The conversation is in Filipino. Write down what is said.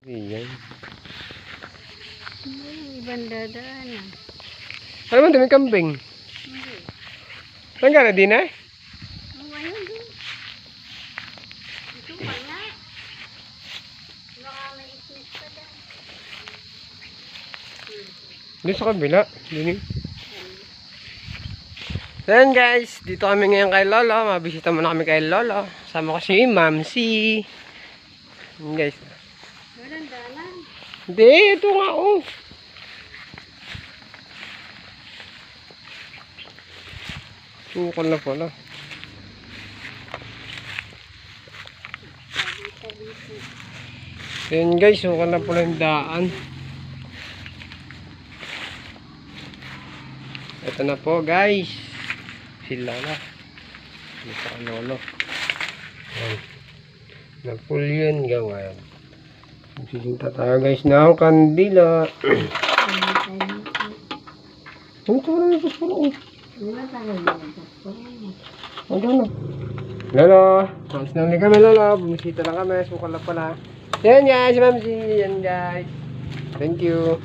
Iyan. Ibang dadaan ah. Ano man, daming kambing. Hindi. Saan ka na din eh? Ayun din. Ito wala. Baka may ismis pa dyan. Doon sa kabila. Dini. So yan guys, dito kami ngayon kay Lolo. Mabisita muna kami kay Lolo. Sama ko si Ma'am si. Yan guys. Walang dalan. Hindi, ito nga oh. Sukol na pala. So yan guys, sukol na pala yung daan. Ito na po guys. Si Lola. Dito ka Lolo. Ayan. Nagpull yun gawan. Magsisinta tayo guys ng kandila. Ito na yung paspuro oh. Wala tayo dyan. Ano na? Lolo. Tapos na ulit kami Lolo. Bumisita lang kami. Sukal na pala. Yan guys. Ma'am si. Yan guys. Thank you.